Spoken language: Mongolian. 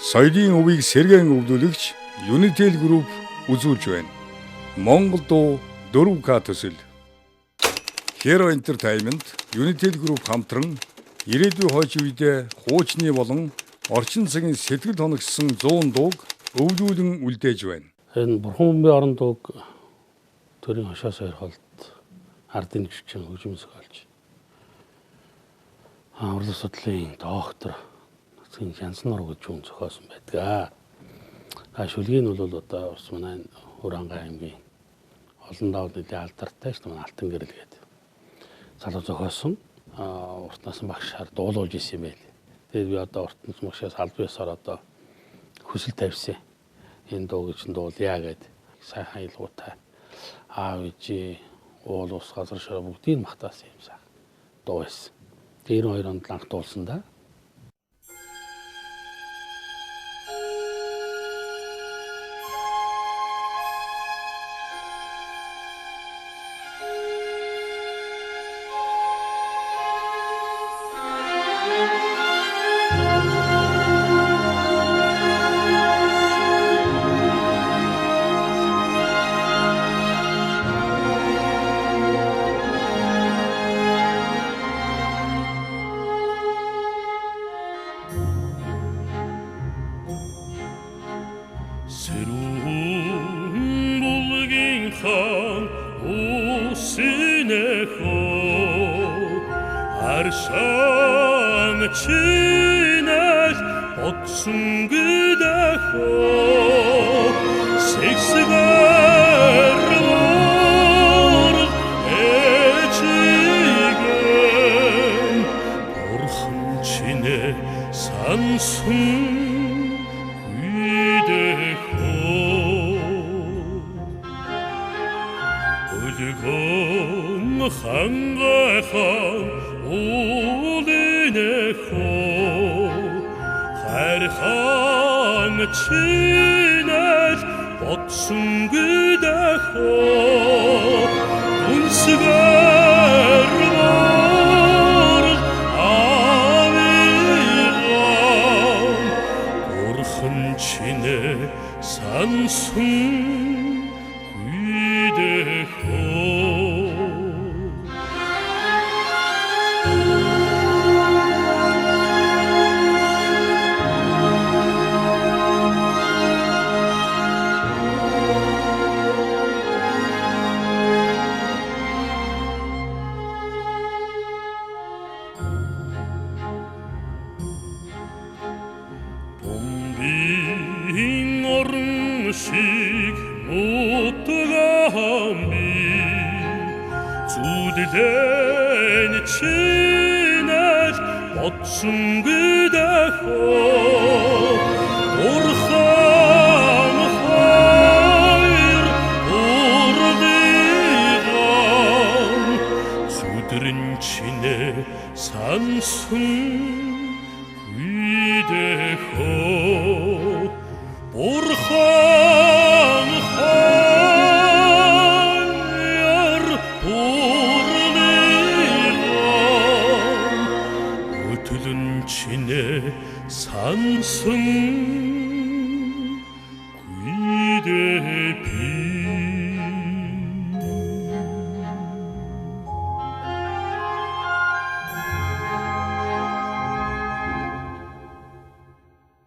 Соёлын өвийг сэргээн өвлүүлэгч Unitel Group үзүүлж байна. Монгол дуу 4К төсөл. Hero Entertainment, Unitel Group хамтран ирээдүйн хойч үедээ хуучны болон орчин цагийн сэтгэл хоногссон 100 дууг өвлүүлэн үлдээж байна. Энэ бурхан бомбын орон дууг төрийн хошоос ойрхолд ардын гүшчин хөгжмөс олж. Урлаг судлалын доктор Нацгийн Янснор гэж хүн зохиосон байдаг. Шүлгийн нь бол одоо бас манай Хуранга аймгийн олон давд нэлийн алдартай шүү дээ. Алтан гэрэл гэдэг. Залуу зохиосон. Урт насны багшаар дуулуулж исэн юм байл. Тэгээд би одоо урт насны багшаас аль биесээр одоо хүсэл тавьсан. Энэ дууг чинь дуулъя гэд сайхан илгуутай аав ээжээ уул ус газар шороо бүгдийг магтаасан юм сайн дуу байсан. 92 онд анх дуулсан да. 새로운 불긴한 오스네호 아르상 치날 볶순 그다호 색스가르모르 애지겐 보르함치네 산숨 금 한가한 오리네호 하르한 치날 볶순 그다호 운스가르모르 아미람 보르한 치네 산숨 봄빈 얼음식 못가미 주디된 치날 볶순 그다호 오르한 하일 오르디간 주들은 치네 산숨 위대호 오르한 하일 오르디간 어두든 치네 산승